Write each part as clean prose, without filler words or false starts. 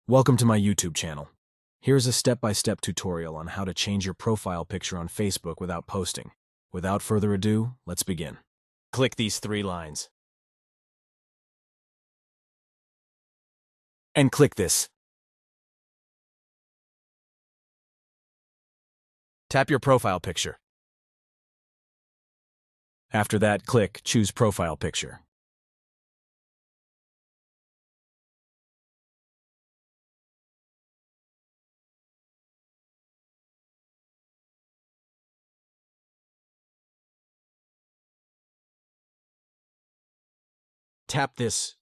Welcome to my YouTube channel. Here's a step-by-step tutorial on how to change your profile picture on Facebook without posting. Without further ado, let's begin. Click these 3 lines. And click this. Tap your profile picture. After that, choose Profile Picture. Tap this.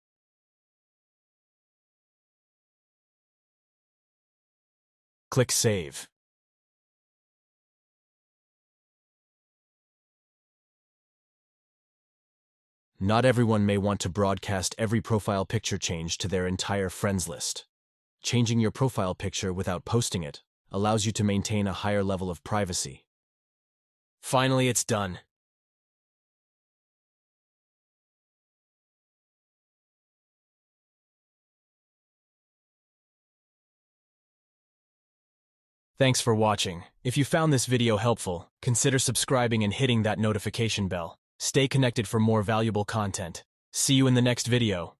Click Save. Not everyone may want to broadcast every profile picture change to their entire friends list. Changing your profile picture without posting it allows you to maintain a higher level of privacy. Finally, it's done. Thanks for watching. If you found this video helpful, consider subscribing and hitting that notification bell. Stay connected for more valuable content. See you in the next video.